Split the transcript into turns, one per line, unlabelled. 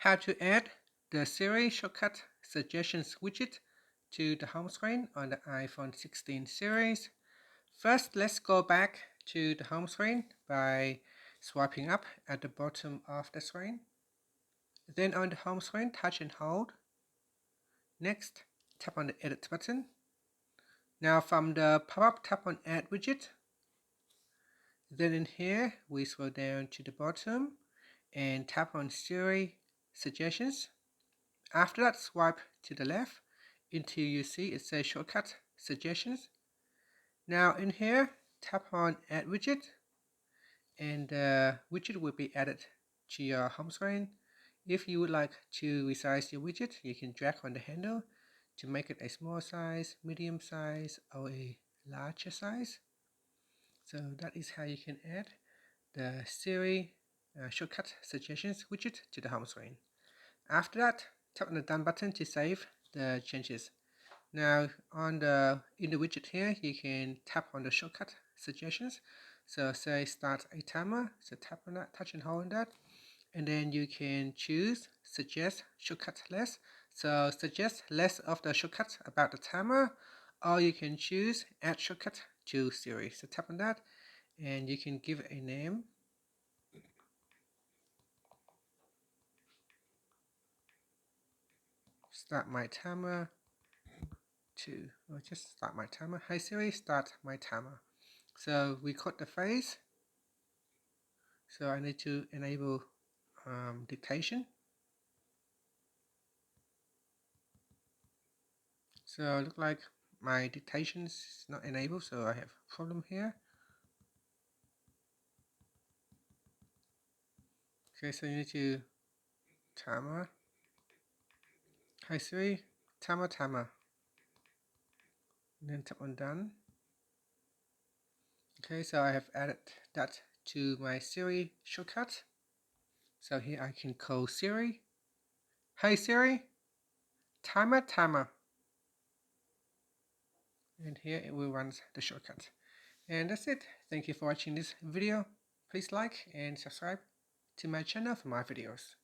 how to add the Siri Shortcut Suggestions widget to the home screen on the iPhone 16 series. First, let's go back to the home screen by swiping up at the bottom of the screen. Then on the home screen, touch and hold. Next, tap on the Edit button. Now from the pop-up, tap on Add Widget. Then in here, we scroll down to the bottom and tap on Siri Suggestions. After that, swipe to the left until you see it says Shortcut Suggestions. Now in here, tap on Add Widget, and the widget will be added to your home screen. If you would like to resize your widget, you can drag on the handle to make it a small size, medium size, or a larger size. So that is how you can add the Siri Shortcut Suggestions widget to the home screen. After that, tap on the Done button to save the changes. Now in the widget here, you can tap on the Shortcut Suggestions. So say start a timer, so tap on that, touch and hold on that, and then you can choose suggest shortcut less. So suggest less of the shortcuts about the timer, or you can choose add shortcut to Siri. So tap on that, and you can give it a name. Start my timer to, or just start my timer. Hi Siri, start my timer. So record the phrase. So I need to enable dictation. So it looks like my dictation is not enabled, so I have a problem here. Okay, so you need to timer. Hi Siri, timer. And then tap on done. Okay, so I have added that to my Siri shortcut. So here I can call Siri. Hi Siri, timer. And here it will run the shortcut. And that's it. Thank you for watching this video. Please like and subscribe to my channel for more videos.